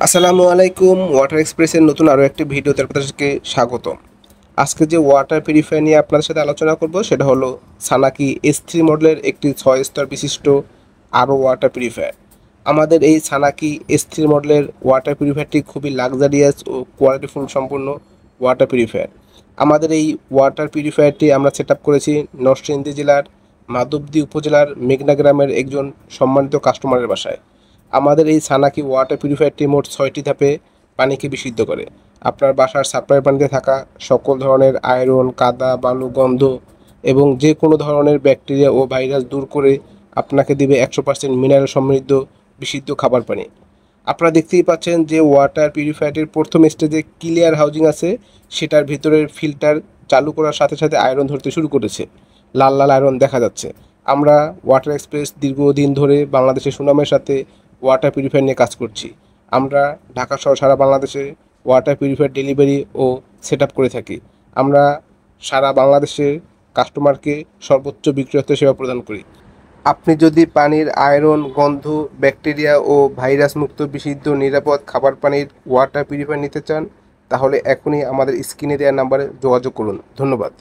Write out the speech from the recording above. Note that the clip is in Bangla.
আসসালামু আলাইকুম। ওয়াটার এক্সপ্রেসের নতুন আরও একটি ভিডিওতে আপনাদেরকে স্বাগতম। আজকে যে ওয়াটার পিউরিফায়ার নিয়ে আপনাদের সাথে আলোচনা করব সেটা হলো সানাকি S3 মডেলের একটি 6 স্তর বিশিষ্ট আরও ওয়াটার পিউরিফায়ার। আমাদের এই সানাকি S3 মডেলের ওয়াটার পিউরিফায়ারটি খুবই লাক্সারিয়াস ও কোয়ালিটিফুল সম্পূর্ণ ওয়াটার পিউরিফায়ার। আমাদের এই ওয়াটার পিউরিফায়ারটি আমরা সেট আপ করেছি নরসিংদী জেলার মাধবদী উপজেলার মেঘনা গ্রামের একজন সম্মানিত কাস্টমারের বাসায়। আমাদের এই সানাকি ওয়াটার পিউরিফায়ারটি মোট 6টি ধাপে পানিকে বিশুদ্ধ করে। আপনার বাসার সাপ্লাই পানিতে থাকা সকল ধরনের আয়রন, কাদা, বালু, গন্ধ এবং যে কোনো ধরনের ব্যাকটেরিয়া ও ভাইরাস দূর করে আপনাকে দিবে 100% মিনারেল সমৃদ্ধ বিশুদ্ধ খাবার পানি। আপনারা দেখতেই পাচ্ছেন যে ওয়াটার পিউরিফায়ারটির প্রথম স্টেজে ক্লিয়ার হাউজিং আছে, সেটার ভিতরের ফিল্টার চালু করার সাথে সাথে আয়রন ধরতে শুরু করেছে, লাল লাল আয়রন দেখা যাচ্ছে। আমরা ওয়াটার এক্সপ্রেস দীর্ঘদিন ধরে বাংলাদেশের সুনামের সাথে ওয়াটার পিউরিফায়ার নিয়ে কাজ করছি। আমরা ঢাকা সহ সারা বাংলাদেশে ওয়াটার পিউরিফায়ার ডেলিভারি ও সেট আপ করে থাকি। আমরা সারা বাংলাদেশের কাস্টমারকে সর্বোচ্চ বিক্রয়তা সেবা প্রদান করি। আপনি যদি পানির আয়রন, গন্ধ, ব্যাকটেরিয়া ও ভাইরাস মুক্ত বিশুদ্ধ নিরাপদ খাবার পানির ওয়াটার পিউরিফায়ার নিতে চান, তাহলে এখনই আমাদের স্ক্রিনে দেওয়া নাম্বারে যোগাযোগ করুন। ধন্যবাদ।